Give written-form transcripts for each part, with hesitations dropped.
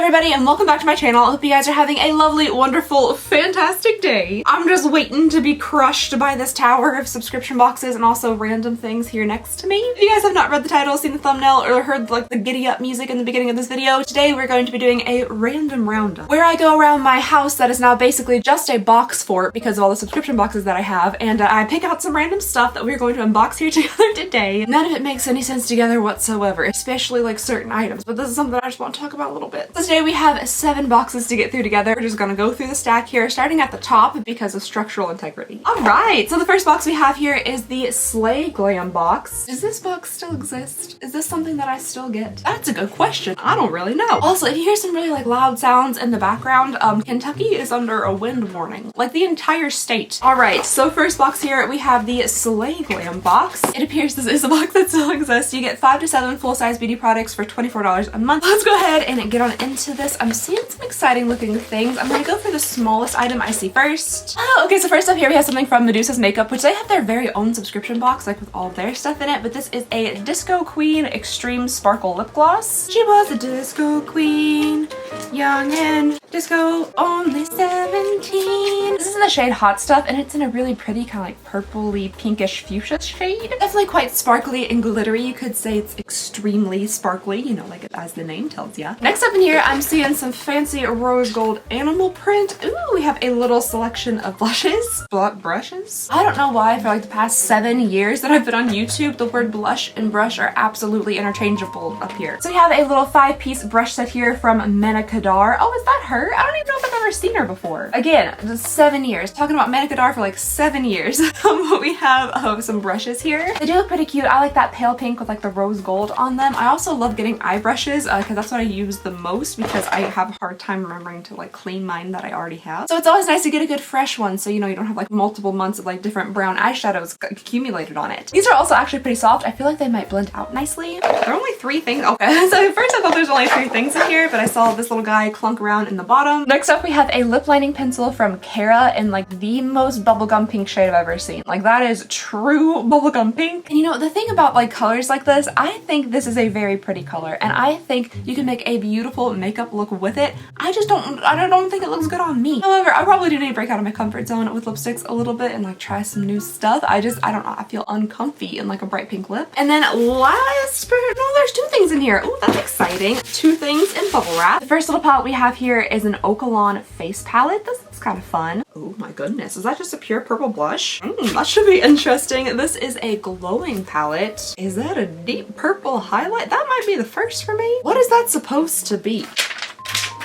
everybody, and welcome back to my channel. I hope you guys are having a lovely, wonderful, fantastic day. I'm just waiting to be crushed by this tower of subscription boxes and also random things here next to me. If you guys have not read the title, seen the thumbnail, or heard like the giddy up music in the beginning of this video, today we're going to be doing a random roundup where I go around my house that is now basically just a box fort because of all the subscription boxes that I have, and I pick out some random stuff that we're going to unbox here together today. None of it makes any sense together whatsoever, especially like certain items, but this is something I just want to talk about a little bit. So today we have 7 boxes to get through together. We're just gonna go through the stack here, starting at the top because of structural integrity. Alright, so the first box we have here is the Slay Glam Box. Does this box still exist? Is this something that I still get? That's a good question. I don't really know. Also, if you hear some really like loud sounds in the background, Kentucky is under a wind warning. Like the entire state. Alright, so first box here, we have the Slay Glam Box. It appears this is a box that still exists. You get 5 to 7 full-size beauty products for $24 a month. Let's go ahead and get on into this. I'm seeing some exciting looking things. I'm gonna go for the smallest item I see first. Oh, okay, so first up here we have something from Medusa's Makeup, which they have their very own subscription box, like with all their stuff in it, but this is a Disco Queen Extreme Sparkle Lip Gloss. She was a disco queen, young and disco, only 17. This is in the shade Hot Stuff, and it's in a really pretty kind of like purpley pinkish fuchsia shade. Definitely quite sparkly and glittery. You could say it's extremely sparkly, you know, like as the name tells ya. Next up in here, I'm seeing some fancy rose gold animal print. Ooh, we have a little selection of blushes. Brushes? I don't know why for like the past 7 years that I've been on YouTube, the word blush and brush are absolutely interchangeable up here. So we have a little 5-piece brush set here from Mena Kadar. Oh, is that her? I don't even know if I've ever seen her before. Again, 7 years. Talking about Mena Kadar for like 7 years. But we have some brushes here. They do look pretty cute. I like that pale pink with like the rose gold on them. I also love getting eye brushes because that's what I use the most because I have a hard time remembering to like clean mine that I already have. So it's always nice to get a good fresh one so you know you don't have like multiple months of like different brown eyeshadows accumulated on it. These are also actually pretty soft. I feel like they might blend out nicely. There are only 3 things. Okay, so at first I thought there's only 3 things in here, but I saw this little guy clunk around in the bottom. Next up we have a lip lining pencil from Cara in like the most bubblegum pink shade I've ever seen. Like that is true bubblegum pink. And you know, the thing about like colors like this, I think this is a very pretty color and I think you can make a beautiful makeup look with it. I don't think it looks good on me. However, I probably do need to break out of my comfort zone with lipsticks a little bit and like try some new stuff. I don't know, I feel uncomfy in like a bright pink lip. And then last but no, there's 2 things in here. Oh, that's exciting. 2 things in bubble wrap. The first little palette we have here is an Okalon face palette. This looks kind of fun. Oh my goodness, is that just a pure purple blush? That should be interesting. This is a glowing palette. Is that a deep purple highlight? That might be the first for me. What is that supposed to be?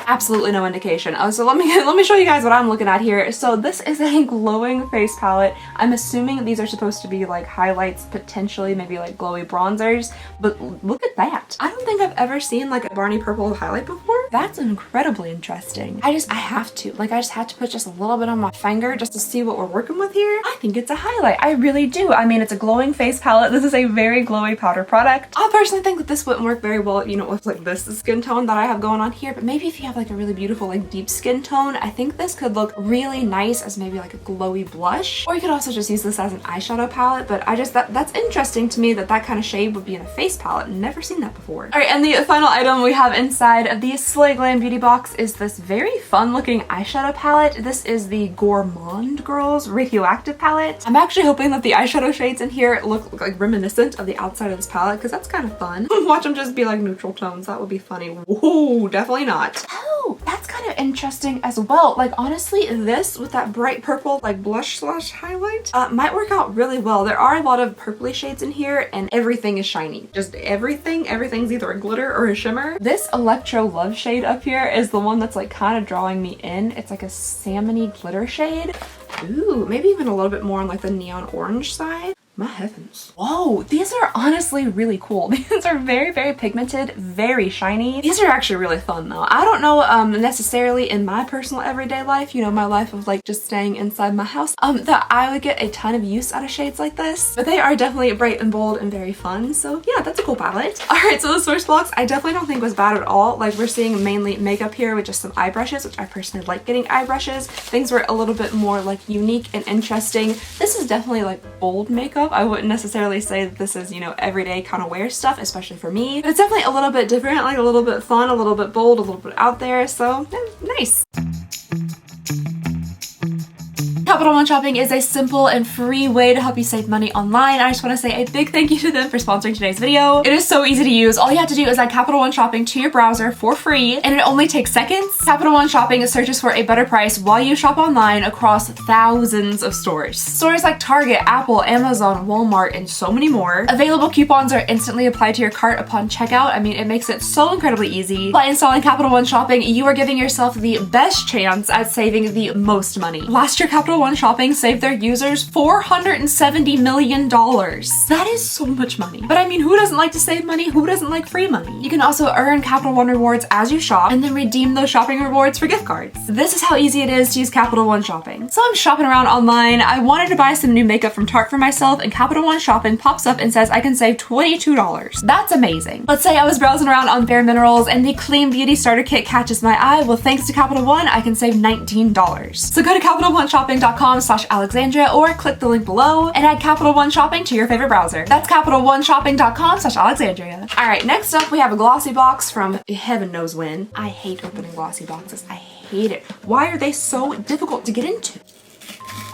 Absolutely no indication. Oh, so let me show you guys what I'm looking at here. So this is a glowing face palette. I'm assuming these are supposed to be like highlights, potentially maybe like glowy bronzers, but look at that. I don't think I've ever seen like a Barney purple highlight before. That's incredibly interesting. I just have to put just a little bit on my finger just to see what we're working with here. I think it's a highlight. I really do. I mean, it's a glowing face palette. This is a very glowy powder product. I personally think that this wouldn't work very well, you know, with like this skin tone that I have going on here, but maybe if you have like a really beautiful like deep skin tone, I think this could look really nice as maybe like a glowy blush, or you could also just use this as an eyeshadow palette. But that's interesting to me that kind of shade would be in a face palette. Never seen that before. All right, and the final item we have inside of the Slay Glam Beauty Box is this very fun looking eyeshadow palette. This is the Gourmand Girls Radioactive palette. I'm actually hoping that the eyeshadow shades in here look like reminiscent of the outside of this palette because that's kind of fun. Watch them just be like neutral tones. That would be funny. Whoa, definitely not. Oh, that's kind of interesting as well. Like honestly, this with that bright purple like blush slash highlight might work out really well. There are a lot of purpley shades in here and everything is shiny. Just everything's either a glitter or a shimmer. This Electro Love shade up here is the one that's like kind of drawing me in. It's like a salmony glitter shade. Ooh, maybe even a little bit more on like the neon orange side. My heavens. Whoa, these are honestly really cool. These are very, very pigmented, very shiny. These are actually really fun though. I don't know necessarily in my personal everyday life, you know, my life of like just staying inside my house, that I would get a ton of use out of shades like this. But they are definitely bright and bold and very fun. So yeah, that's a cool palette. Alright, so the source box I definitely don't think was bad at all. Like we're seeing mainly makeup here with just some eye brushes, which I personally like getting eye brushes. Things were a little bit more like unique and interesting. This is definitely like bold makeup. up. I wouldn't necessarily say that this is, you know, everyday kind of wear stuff, especially for me. But it's definitely a little bit different, like a little bit fun, a little bit bold, a little bit out there. So yeah, nice. Capital One Shopping is a simple and free way to help you save money online. I just want to say a big thank you to them for sponsoring today's video. It is so easy to use. All you have to do is add Capital One Shopping to your browser for free, and it only takes seconds. Capital One Shopping searches for a better price while you shop online across thousands of stores. Stores like Target, Apple, Amazon, Walmart, and so many more. Available coupons are instantly applied to your cart upon checkout. I mean, it makes it so incredibly easy. By installing Capital One Shopping, you are giving yourself the best chance at saving the most money. Last year, Capital One Shopping saved their users $470 million. That is so much money. But I mean, who doesn't like to save money? Who doesn't like free money? You can also earn Capital One rewards as you shop and then redeem those shopping rewards for gift cards. This is how easy it is to use Capital One Shopping. So I'm shopping around online. I wanted to buy some new makeup from Tarte for myself, and Capital One Shopping pops up and says I can save $22. That's amazing. Let's say I was browsing around on Bare Minerals and the Clean Beauty Starter Kit catches my eye. Well, thanks to Capital One, I can save $19. So go to CapitalOneShopping.com/Alexandria or click the link below and add Capital One Shopping to your favorite browser. That's CapitalOneShopping.com/Alexandria. All right, next up we have a Glossy Box from heaven knows when. I hate opening Glossy Boxes. I hate it. Why are they so difficult to get into?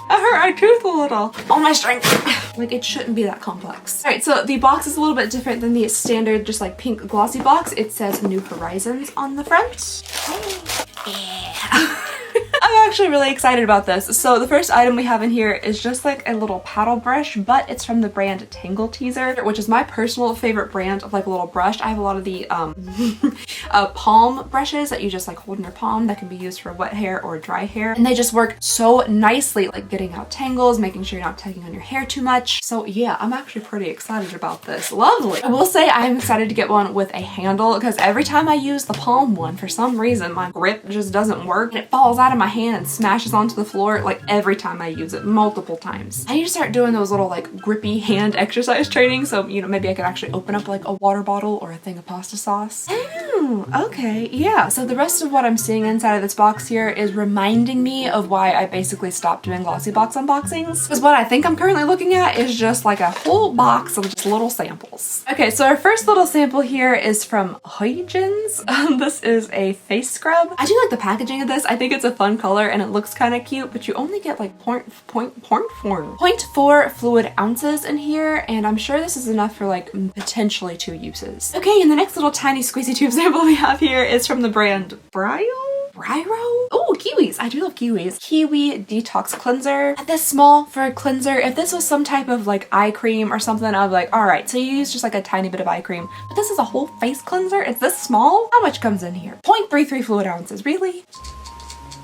I hurt my tooth a little. All my strength. Like, it shouldn't be that complex. All right, so the box is a little bit different than the standard just like pink glossy box. It says New Horizons on the front. Yeah. I'm actually really excited about this. So the first item we have in here is just like a little paddle brush, but it's from the brand Tangle Teezer, which is my personal favorite brand of like a little brush. I have a lot of the palm brushes that you just like hold in your palm that can be used for wet hair or dry hair. And they just work so nicely, like getting out tangles, making sure you're not tugging on your hair too much. So yeah, I'm actually pretty excited about this. Lovely. I will say I'm excited to get one with a handle because every time I use the palm one, for some reason, my grip just doesn't work and it falls out of my hand and smashes onto the floor like every time I use it, multiple times. I need to start doing those little like grippy hand exercise training, so you know, maybe I could actually open up like a water bottle or a thing of pasta sauce. Oh, okay, yeah. So the rest of what I'm seeing inside of this box here is reminding me of why I basically stopped doing Glossy Box unboxings, because what I think I'm currently looking at is just like a whole box of just little samples. Okay, so our first little sample here is from Huygens. This is a face scrub. I do like the packaging of this. I think it's a fun color and it looks kind of cute, but you only get like 0.4 fluid ounces in here, and I'm sure this is enough for like potentially 2 uses. Okay, and the next little tiny squeezy tube sample we have here is from the brand Bryro? Oh, kiwis. I do love kiwis. Kiwi Detox Cleanser. This small for a cleanser. If this was some type of like eye cream or something, I'd be like, all right, so you use just like a tiny bit of eye cream. But this is a whole face cleanser. It's this small? How much comes in here? 0.33 fluid ounces. Really?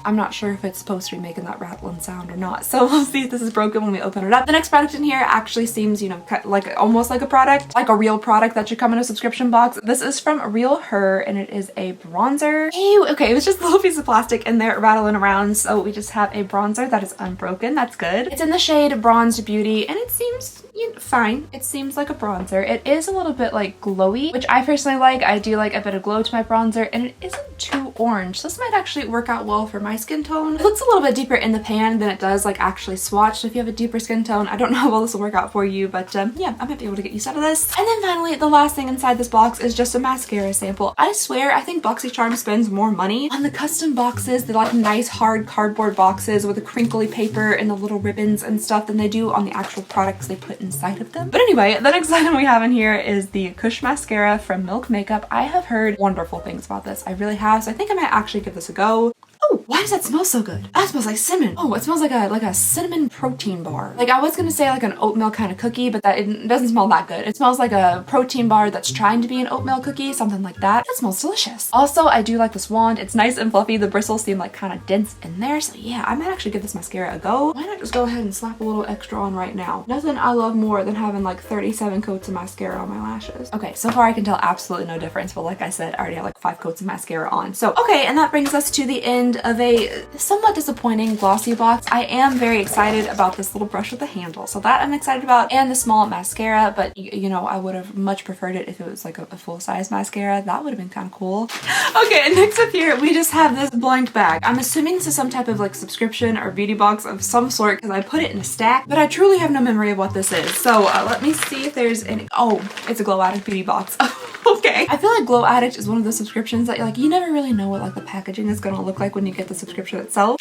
I'm not sure if it's supposed to be making that rattling sound or not, so we'll see if this is broken when we open it up. The next product in here actually seems, you know, like almost like a product, like a real product that should come in a subscription box. This is from Real Her, and it is a bronzer. Ew, okay, it was just a little piece of plastic in there rattling around, so we just have a bronzer that is unbroken. That's good. It's in the shade Bronzed Beauty, and it seems, you know, fine. It seems like a bronzer. It is a little bit like glowy, which I personally like. I do like a bit of glow to my bronzer, and it isn't too orange. So this might actually work out well for my skin tone. It looks a little bit deeper in the pan than it does like actually swatched. So if you have a deeper skin tone, I don't know how well this will work out for you, but yeah, I might be able to get used out of this. And then finally, the last thing inside this box is just a mascara sample. I swear, I think Boxycharm spends more money on the custom boxes, the like nice hard cardboard boxes with the crinkly paper and the little ribbons and stuff, than they do on the actual products they put inside of them. But anyway, the next item we have in here is the Kush mascara from Milk Makeup. I have heard wonderful things about this. I really have, so I think I might actually give this a go. Oh, why does that smell so good? That smells like cinnamon. Oh, it smells like a cinnamon protein bar. Like I was gonna say like an oatmeal kind of cookie, but it doesn't smell that good. It smells like a protein bar that's trying to be an oatmeal cookie, something like that. That smells delicious. Also, I do like this wand. It's nice and fluffy. The bristles seem like kind of dense in there. So yeah, I might actually give this mascara a go. Why not just go ahead and slap a little extra on right now? Nothing I love more than having like 37 coats of mascara on my lashes. Okay, so far I can tell absolutely no difference, but like I said, I already have like 5 coats of mascara on. So okay, and that brings us to the end of a somewhat disappointing Glossy Box. I am very excited about this little brush with the handle, so that I'm excited about, and the small mascara, but you know, I would have much preferred it if it was like a full-size mascara. That would have been kind of cool. Okay, next up here, we just have this blank bag. I'm assuming this is some type of like subscription or beauty box of some sort because I put it in a stack, but I truly have no memory of what this is. So let me see if there's any. Oh, it's a Glow Addict beauty box. Okay. I feel like Glow Addict is one of the subscriptions that you never really know what like the packaging is gonna look like when you get the subscription itself.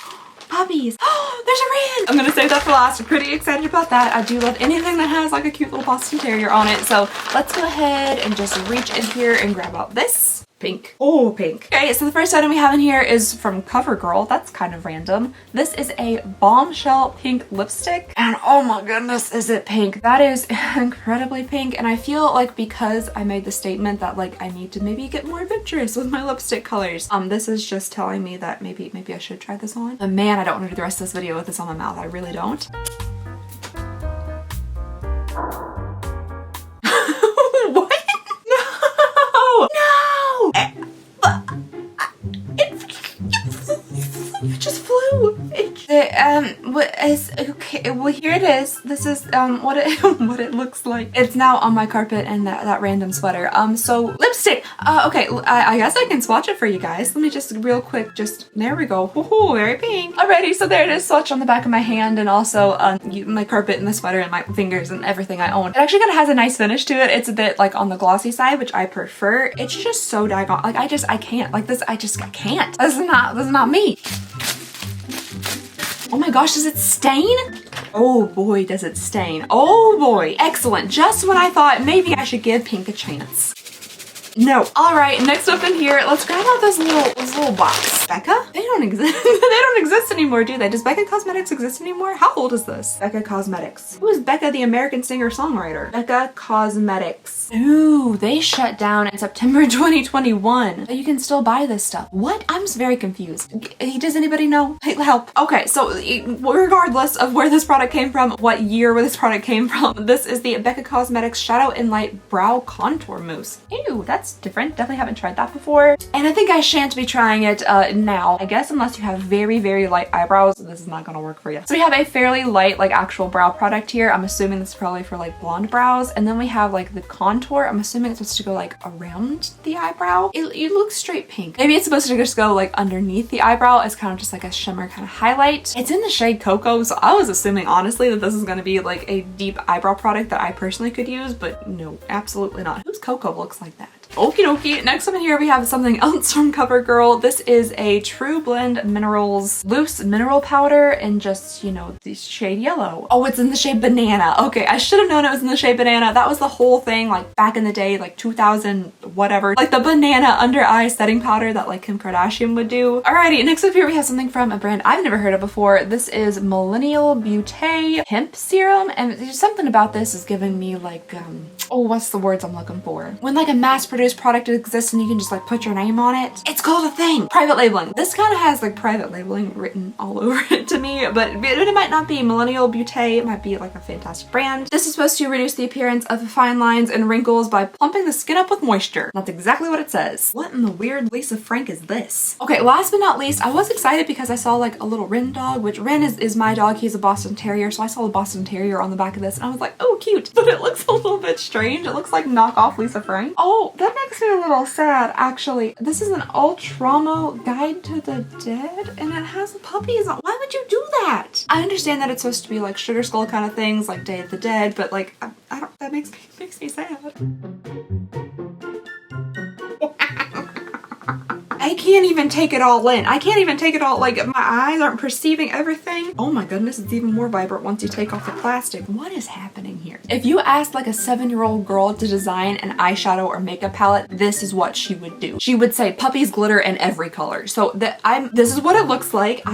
Puppies. Oh, there's a Rand. I'm gonna save that for last. I'm pretty excited about that. I do love anything that has like a cute little Boston Terrier on it. So let's go ahead and just reach in here and grab out this. Pink. Oh, pink. Okay, so the first item we have in here is from CoverGirl. That's kind of random. This is a bombshell pink lipstick. And oh my goodness, is it pink. That is incredibly pink. And I feel like because I made the statement that like I need to maybe get more adventurous with my lipstick colors, this is just telling me that maybe I should try this on. But man, I don't want to do the rest of this video with this on my mouth. I really don't. What? No! No! It just flew. What is okay? Well, here it is. This is what it looks like. It's now on my carpet and that random sweater. So lipstick. Okay, I guess I can swatch it for you guys. Let me just real quick. Just there we go. Ooh, very pink. Alrighty, so there it is. Swatch on the back of my hand and also my carpet and the sweater and my fingers and everything I own. It actually kind of has a nice finish to it. It's a bit like on the glossy side, which I prefer. It's just so daggone like I can't like this. I can't. This is not me. Oh my gosh, does it stain? Oh boy, does it stain. Oh boy, excellent. Just when I thought maybe I should give pink a chance. No. All right, next up in here, let's grab out this little box. Becca? They don't exist. They don't exist anymore, do they? Does Becca Cosmetics exist anymore? How old is this? Becca Cosmetics. Who is Becca, the American singer-songwriter? Becca Cosmetics. Ooh, they shut down in September 2021. But you can still buy this stuff. What? I'm just very confused. Does anybody know? Hey, help. Okay, so regardless of where this product came from, what year where this product came from, this is the Becca Cosmetics Shadow and Light Brow Contour Mousse. Ew, that's different. Definitely haven't tried that before. And I think I shan't be trying it now. I guess unless you have very, very light eyebrows, this is not gonna work for you. So we have a fairly light, like actual brow product here. I'm assuming this is probably for like blonde brows. And then we have like the contour. I'm assuming it's supposed to go like around the eyebrow. It looks straight pink. Maybe it's supposed to just go like underneath the eyebrow as kind of just like a shimmer kind of highlight. It's in the shade Cocoa, so I was assuming honestly that this is gonna be like a deep eyebrow product that I personally could use, but no, absolutely not. Whose Cocoa looks like that? Okie dokie. Next up in here we have something else from CoverGirl. This is a True Blend Minerals loose mineral powder and just, you know, the shade yellow. Oh, it's in the shade Banana. Okay, I should have known it was in the shade Banana. That was the whole thing like back in the day, like 2000 whatever. Like the banana under eye setting powder that like Kim Kardashian would do. Alrighty, next up here we have something from a brand I've never heard of before. This is Millennial Beauty Hemp Serum, and there's something about this is giving me like oh, what's the words I'm looking for? When like a mass-produced product exists and you can just like put your name on it. It's called a thing. Private labeling. This kind of has like private labeling written all over it to me, but it might not be. Millennial Beauty. It might be like a fantastic brand. This is supposed to reduce the appearance of fine lines and wrinkles by plumping the skin up with moisture. That's exactly what it says. What in the weird Lisa Frank is this? Okay, last but not least, I was excited because I saw like a little Ren dog, which Ren is my dog. He's a Boston Terrier, so I saw a Boston Terrier on the back of this and I was like, oh cute, but it looks a little bit strange. It looks like knockoff Lisa Frank. Oh, that makes me a little sad actually. This is an Ultramo Guide to the Dead and it has puppies on. Why would you do that? I understand that it's supposed to be like Sugar Skull kind of things like Day of the Dead, but like I don't, that makes me sad. I can't even take it all in. I can't even take it all, like my eyes aren't perceiving everything. Oh my goodness, it's even more vibrant once you take off the plastic. What is happening here? If you asked like a 7-year-old girl to design an eyeshadow or makeup palette, this is what she would do. She would say puppies glitter in every color. So this is what it looks like.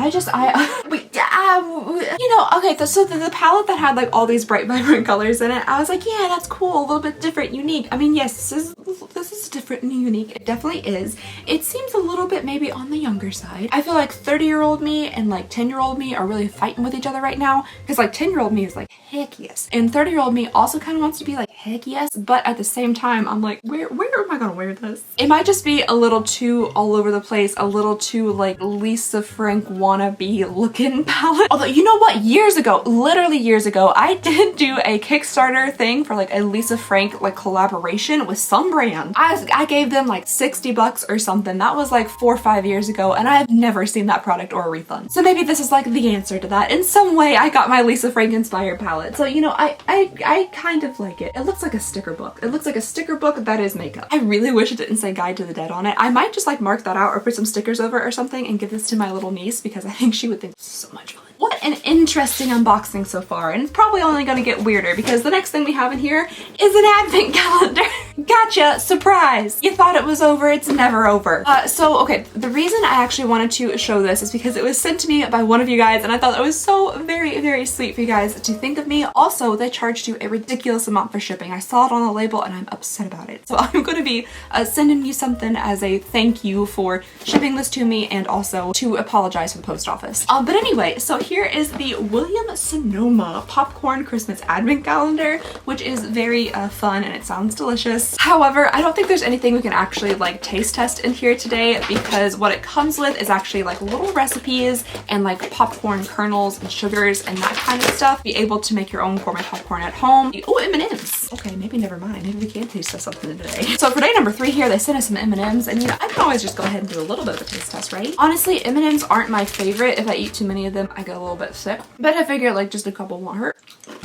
You know, okay, so the palette that had like all these bright vibrant colors in it, I was like, yeah, that's cool, a little bit different, unique. I mean, yes, this is feels different and unique. It definitely is. It seems a little bit maybe on the younger side. I feel like 30-year-old me and like 10-year-old me are really fighting with each other right now, because like 10-year-old me is like, heck yes. And 30-year-old me also kind of wants to be like, heck yes, but at the same time, I'm like, where am I gonna wear this? It might just be a little too all over the place, a little too like Lisa Frank wannabe looking palette. Although, you know what? Years ago, literally years ago, I did do a Kickstarter thing for like a Lisa Frank like collaboration with some brand. I gave them like 60 bucks or something. That was like 4 or 5 years ago, and I have never seen that product or a refund. So maybe this is like the answer to that. In some way, I got my Lisa Frank inspired palette. So, you know, I kind of like it. It looks like a sticker book. It looks like a sticker book that is makeup. I really wish it didn't say Guide to the Dead on it. I might just like mark that out or put some stickers over or something and give this to my little niece, because I think she would think it's so much fun. What an interesting unboxing so far, and it's probably only gonna get weirder because the next thing we have in here is an advent calendar. Gotcha, surprise! You thought it was over, it's never over. So okay, the reason I actually wanted to show this is because it was sent to me by one of you guys, and I thought it was so very, very sweet for you guys to think of me. Also, they charged you a ridiculous amount for shipping. I saw it on the label and I'm upset about it. So I'm gonna be sending you something as a thank you for shipping this to me, and also to apologize for the post office. But anyway, so here is the William Sonoma Popcorn Christmas Advent Calendar, which is very fun and it sounds delicious. However, I don't think there's anything we can actually like taste test in here today, because what it comes with is actually like little recipes and like popcorn kernels and sugars and that kind of stuff. Be able to make your own gourmet popcorn at home. Oh, M&Ms. Okay, maybe never mind. Maybe we can taste test something today. So for day number 3 here, they sent us some M&Ms, and you know, I can always just go ahead and do a little bit of a taste test, right? Honestly, M&Ms aren't my favorite. If I eat too many of them, I get a little bit sick, but I figure like just a couple won't hurt.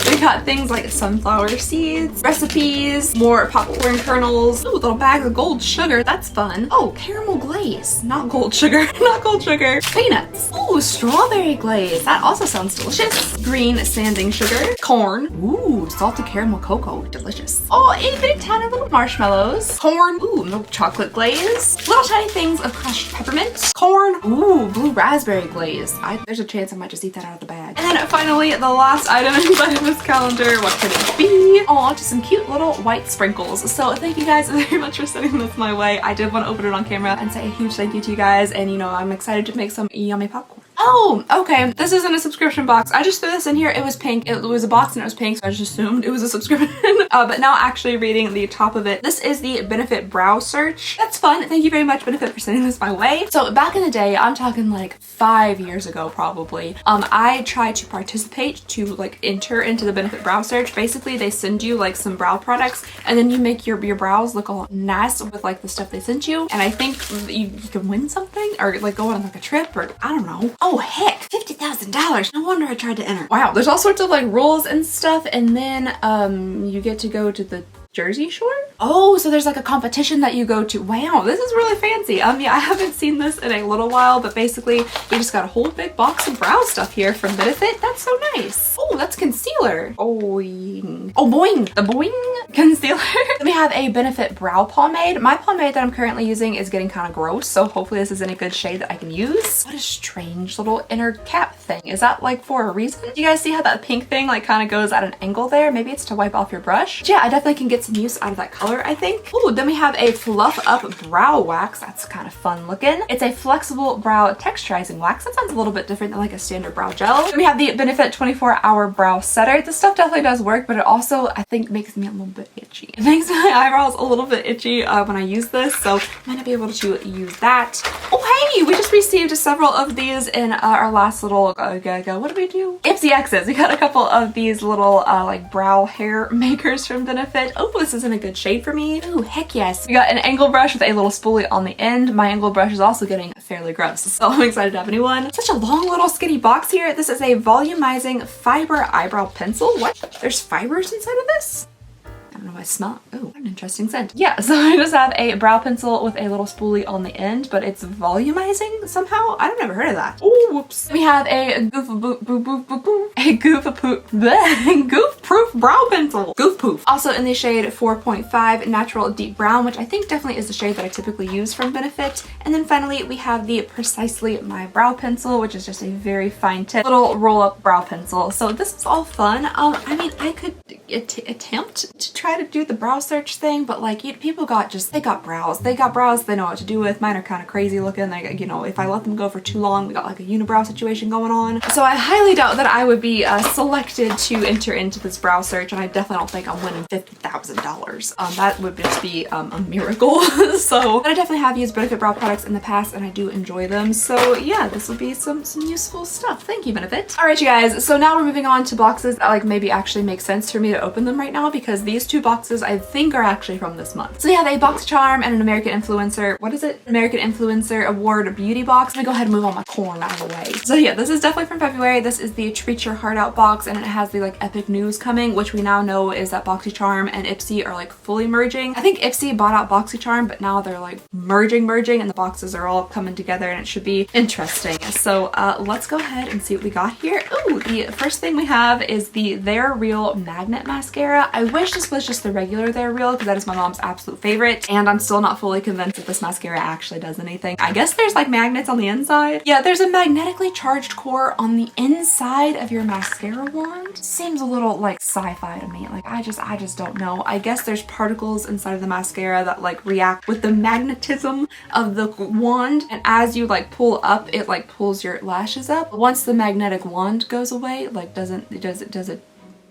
We got things like sunflower seeds, recipes, more popcorn kernels, ooh, little bag of gold sugar, that's fun. Oh, caramel glaze, not gold sugar, not gold sugar. Peanuts, ooh, strawberry glaze, that also sounds delicious. Green sanding sugar, corn, ooh, salted caramel cocoa, delicious. Oh, a big ton of little marshmallows, corn, ooh, milk chocolate glaze, little tiny things of crushed peppermint, corn, ooh, blue raspberry glaze. There's a chance I might just eat that out of the bag. And then finally, the last item inside of this calendar, what could it be? Oh, just some cute little white sprinkles. So thank you guys very much for sending this my way. I did want to open it on camera and say a huge thank you to you guys, and you know, I'm excited to make some yummy popcorn. Oh, okay. This isn't a subscription box. I just threw this in here. It was pink. It was a box and it was pink, so I just assumed it was a subscription. But now actually reading the top of it, this is the Benefit Brow Search. That's fun. Thank you very much, Benefit, for sending this my way. So back in the day, I'm talking like 5 years ago probably, I tried to participate to like enter into the Benefit Brow Search. Basically, they send you like some brow products, and then you make your brows look all nice with like the stuff they sent you. And I think you can win something, or like go on like a trip, or I don't know. Oh heck, $50,000. No wonder I tried to enter. Wow, there's all sorts of like rules and stuff, and then you get to go to the Jersey Shore? Oh, so there's like a competition that you go to. Wow, this is really fancy. Yeah, I haven't seen this in a little while, but basically we just got a whole big box of brow stuff here from Benefit. That's so nice. Oh, that's concealer. Boing. Oh, boing. The boing concealer. Then we have a Benefit brow pomade. My pomade that I'm currently using is getting kind of gross, so hopefully this is in a good shade that I can use. What a strange little inner cap thing. Is that like for a reason? Do you guys see how that pink thing like kind of goes at an angle there? Maybe it's to wipe off your brush. But yeah, I definitely can get some use out of that color, I think. Ooh, then we have a Fluff Up Brow Wax. That's kind of fun looking. It's a flexible brow texturizing wax. That sounds a little bit different than like a standard brow gel. Then we have the Benefit 24-Hour Brow Setter. This stuff definitely does work, but it also, I think, makes me a little bit itchy. It makes my eyebrows a little bit itchy when I use this, so I might not be able to use that. Oh, hey, we just received several of these in our last little, what did we do? Ipsy X's. We got a couple of these little like brow hair makers from Benefit. Oh, this is in a good shade for me. Ooh, heck yes. We got an angle brush with a little spoolie on the end. My angle brush is also getting fairly gross, so I'm excited to have a new one. Such a long little skinny box here. This is a volumizing fiber eyebrow pencil. What? There's fibers inside of this? I don't know, I smell it. Oh, what an interesting scent. Yeah, so I just have a brow pencil with a little spoolie on the end, but it's volumizing somehow. I've never heard of that. Oh, whoops. We have a goof-proof brow pencil. pencil. Goof poof. Also in the shade 4.5 Natural Deep Brown, which I think definitely is the shade that I typically use from Benefit. And then finally we have the Precisely My Brow Pencil, which is just a very fine tip little roll up brow pencil. So this is all fun. I mean, I could attempt to try to do the brow search thing, but like people they got brows. They got brows they know what to do with. Mine are kind of crazy looking. Like, you know, if I let them go for too long, we got like a unibrow situation going on. So I highly doubt that I would be selected to enter into this brow search, and I definitely don't think I'm winning $50,000. That would just be a miracle. So, but I definitely have used Benefit brow products in the past, and I do enjoy them. So yeah, this will be some useful stuff. Thank you, Benefit. All right, you guys. So now we're moving on to boxes that like maybe actually make sense for me to open them right now, because these two boxes I think are actually from this month. So we have a Boxycharm and an American Influencer. What is it? American Influencer Award Beauty Box. I'm gonna go ahead and move all my corn out of the way. So yeah, this is definitely from February. This is the Treat Your Heart Out box, and it has the like epic news coming, which we now know is that Boxycharm and Ipsy are like fully merging. I think Ipsy bought out Boxycharm, but now they're like merging, and the boxes are all coming together, and it should be interesting. So let's go ahead and see what we got here. Ooh, the first thing we have is the They're Real Magnet Mascara. I wish this was just the regular They're Real, because that is my mom's absolute favorite, and I'm still not fully convinced that this mascara actually does anything. I guess there's like magnets on the inside. Yeah, there's a magnetically charged core on the inside of your mascara wand. Seems a little like sci-fi to me. Like I just don't know. I guess there's particles inside of the mascara that like react with the magnetism of the wand, and as you like pull up, it like pulls your lashes up. Once the magnetic wand goes away, like does it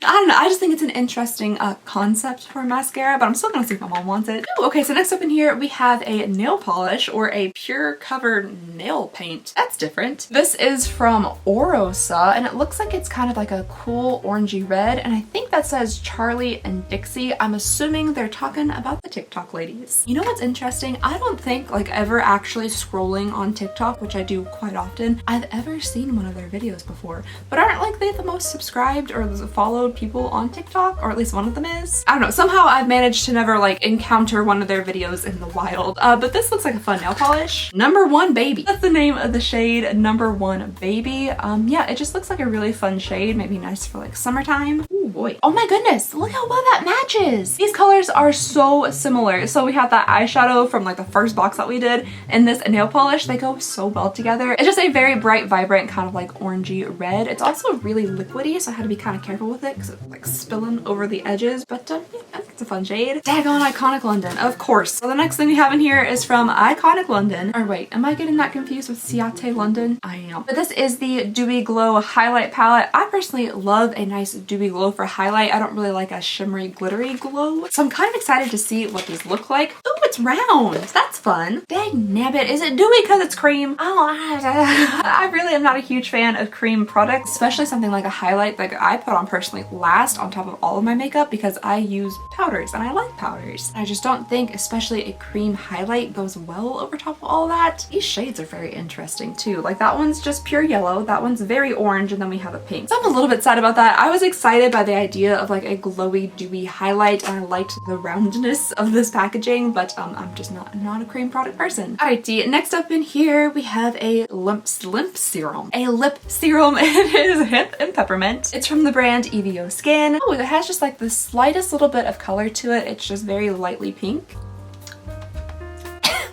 I don't know, I just think it's an interesting concept for mascara, but I'm still gonna see if my mom wants it. Ooh, okay, so next up in here we have a nail polish, or a pure cover nail paint. That's different. This is from Orosa, and it looks like it's kind of like a cool orangey red, and I think that says Charlie and Dixie. I'm assuming they're talking about the TikTok ladies. You know what's interesting? I don't think like ever actually scrolling on TikTok, which I do quite often, I've ever seen one of their videos before, but aren't like they the most subscribed or followed people on TikTok, or at least one of them is. I don't know, somehow I've managed to never like encounter one of their videos in the wild, but this looks like a fun nail polish. Number One Baby. That's the name of the shade, Number One Baby. Yeah, it just looks like a really fun shade, maybe nice for like summertime. Ooh boy. Oh my goodness, look how well that matches. These colors are so similar. So we have that eyeshadow from like the first box that we did, and this nail polish, they go so well together. It's just a very bright, vibrant, kind of like orangey red. It's also really liquidy, so I had to be kind of careful with it because it's like spilling over the edges, but yeah, I think it's a fun shade. Daggone Iconic London, of course. So the next thing we have in here is from Iconic London. Or wait, am I getting that confused with Ciate London? I am. But this is the Dewy Glow Highlight Palette. I personally love a nice dewy glow for highlight. I don't really like a shimmery, glittery glow. So I'm kind of excited to see what these look like. Ooh, it's round. That's fun. Dang nabbit. Is it dewy because it's cream? I really am not a huge fan of cream products, especially something like a highlight like I put on personally last on top of all of my makeup, because I use powders and I like powders. I just don't think especially a cream highlight goes well over top of all that. These shades are very interesting too. Like that one's just pure yellow, that one's very orange, and then we have a pink. So I'm a little bit sad about that. I was excited by the idea of like a glowy dewy highlight, and I liked the roundness of this packaging, but I'm just not a cream product person. Alrighty, next up in here we have a lip serum. A lip serum. It is Hip and Peppermint. It's from the brand EVO Skin. Oh, it has just like the slightest little bit of color to it. It's just very lightly pink.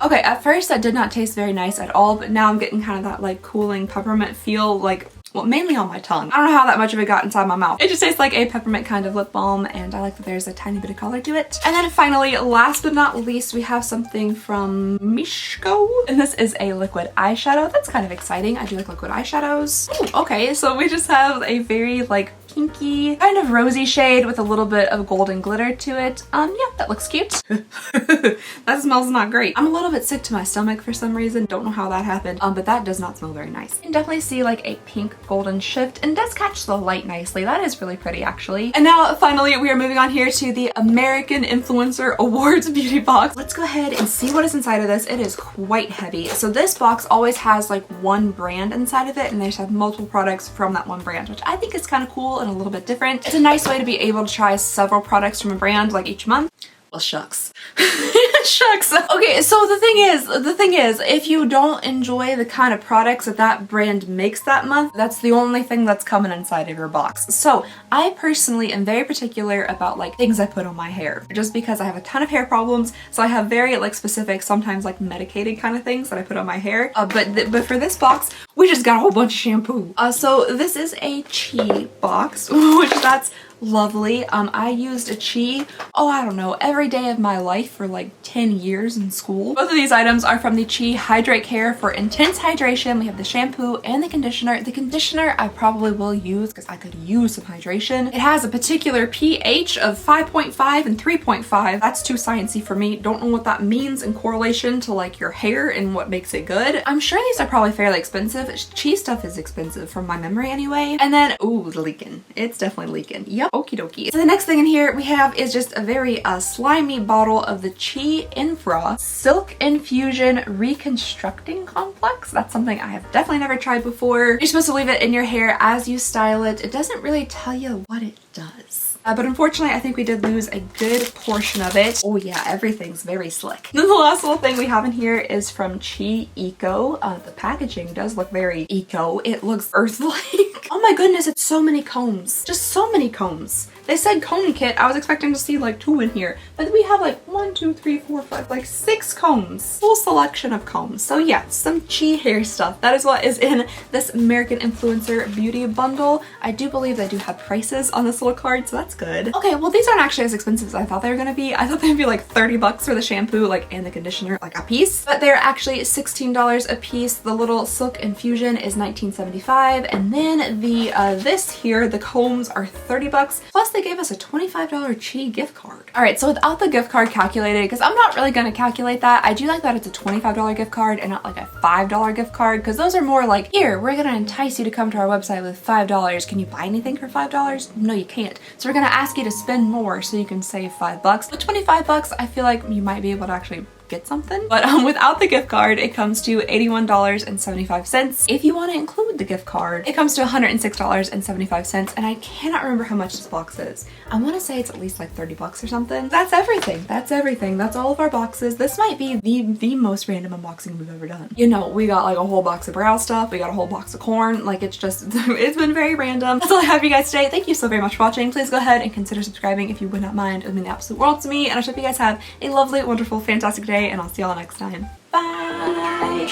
Okay, at first that did not taste very nice at all, but now I'm getting kind of that like cooling peppermint feel, like, well, mainly on my tongue. I don't know how that much of it got inside my mouth. It just tastes like a peppermint kind of lip balm, and I like that there's a tiny bit of color to it. And then finally, last but not least, we have something from Mishko, and this is a liquid eyeshadow. That's kind of exciting. I do like liquid eyeshadows. Ooh, okay, so we just have a very like pinky, kind of rosy shade with a little bit of golden glitter to it. Yeah, that looks cute. That smells not great. I'm a little bit sick to my stomach for some reason. Don't know how that happened, but that does not smell very nice. You can definitely see like a pink golden shift, and does catch the light nicely. That is really pretty actually. And now finally we are moving on here to the American Influencer Awards Beauty Box. Let's go ahead and see what is inside of this. It is quite heavy. So this box always has like one brand inside of it, and they just have multiple products from that one brand, which I think is kind of cool and a little bit different. It's a nice way to be able to try several products from a brand like each month. Well, shucks. Shucks. Okay, so the thing is, if you don't enjoy the kind of products that that brand makes that month, that's the only thing that's coming inside of your box. So I personally am very particular about like things I put on my hair, just because I have a ton of hair problems. So I have very like specific, sometimes like medicated kind of things that I put on my hair. But for this box, we just got a whole bunch of shampoo. So this is a Chi box, which that's lovely. I used a Chi, I don't know, every day of my life for like 10 years in school. Both of these items are from the Chi Hydrate Care for intense hydration. We have the shampoo and the conditioner. The conditioner I probably will use because I could use some hydration. It has a particular pH of 5.5 and 3.5. That's too sciencey for me. Don't know what that means in correlation to like your hair and what makes it good. I'm sure these are probably fairly expensive. Chi stuff is expensive from my memory anyway. And then, ooh, leaking. It's definitely leaking. Yep. Okie dokie. So the next thing in here we have is just a very slimy bottle of the Chi Infra Silk Infusion Reconstructing Complex. That's something I have definitely never tried before. You're supposed to leave it in your hair as you style it. It doesn't really tell you what it does. But unfortunately, I think we did lose a good portion of it. Oh yeah, everything's very slick. Then the last little thing we have in here is from Chi Eco. The packaging does look very eco. It looks earth-like. Oh my goodness, it's so many combs. Just so many combs. They said comb kit. I was expecting to see like 2 in here, but we have like 1, 2, 3, 4, 5, like 6 combs. Full selection of combs. So yeah, some Chi hair stuff. That is what is in this American Influencer Beauty Bundle. I do believe they do have prices on this little card, so that's good. Okay, well these aren't actually as expensive as I thought they were gonna be. I thought they'd be like 30 bucks for the shampoo, like, and the conditioner, like a piece. But they're actually $16 a piece. The little Silk Infusion is $19.75, and then the this here, the combs, are 30 bucks. Plus they gave us a $25 Chi gift card. All right, so without the gift card calculated, because I'm not really gonna calculate that, I do like that it's a $25 gift card and not like a $5 gift card, because those are more like, here, we're gonna entice you to come to our website with $5. Can you buy anything for $5? No, you can't. So we're gonna ask you to spend more so you can save $5. But 25 bucks, I feel like you might be able to actually get something. But without the gift card, it comes to $81.75. If you want to include the gift card, it comes to $106.75, and I cannot remember how much this box is. I want to say it's at least like 30 bucks or something. That's everything. That's everything. That's all of our boxes. This might be the most random unboxing we've ever done. You know, we got like a whole box of brow stuff. We got a whole box of corn. Like, it's just, it's been very random. That's all I have for you guys today. Thank you so very much for watching. Please go ahead and consider subscribing if you would not mind. It would mean the absolute world to me, and I hope you guys have a lovely, wonderful, fantastic day, and I'll see y'all next time. Bye!